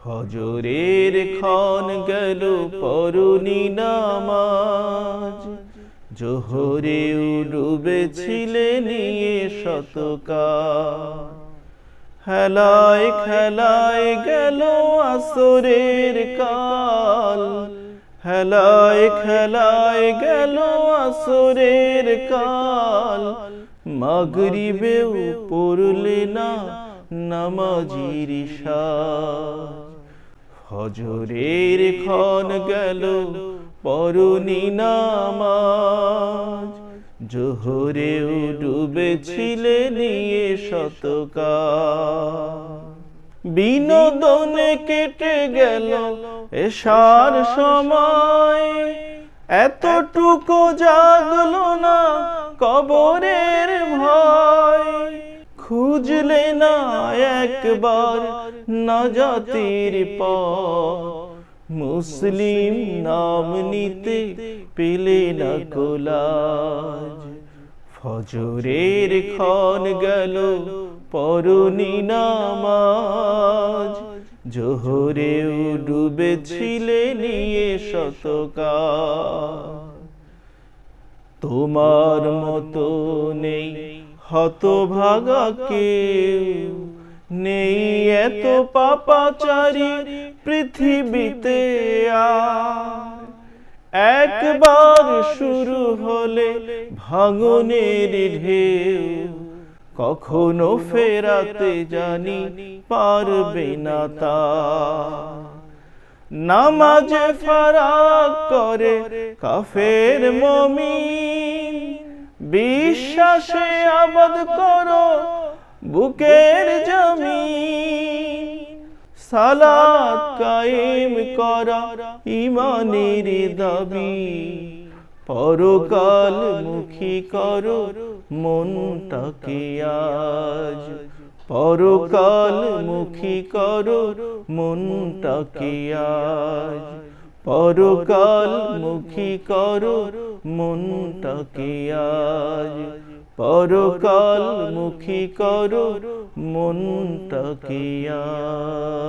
ফজরের ক্ষণ গেল পরনি নামাজ, জোহরেও ডুবেছিলে নিয়ে শতকাল। হেলায় খেলায় গেল আসরের কাল, হেলায় খেলায় গেল আসরের কাল। মাগরিবেও পড়লে না নামাজির সাজ, ফজরের ক্ষণ গেল পরনি নামাজ, জোহরেও ডুবেছিলে নিয়ে শতকাল। বিনোদনে কেটে গেল এশার সময়, এতটুকু জাগলো না কবরের ভয়। খুঁজলে না একবার নাজাতের পথ, মুসলিম নাম নিতে পেলে না কোলাজ। ফজরের ক্ষণ গেল পরনি নামাজ, জোহরেও ডুবেছিলে নিয়ে শতকাল। তোমার মতো নেই হতভাগা কেউ, নেই এত পাপাচারী পৃথিবীতে আর। একবার শুরু হলে ভাঙনের ঢেউ, কখনো ফেরাতে জানি পারবে না তা। নামাজে ফারাক করে কাফের মুমিন, বিশ্বাসে আবাদ করো বুকের জমিন। সালাত কায়েম করা ঈমানের দাবি, পরকাল মুখী করো মনটাকে আজ। পরকাল মুখী করো মনটাকে আজ, পরকাল মুখী করো মনটাকে আজ। পরকাল মুখী করো মনটাকে আজ।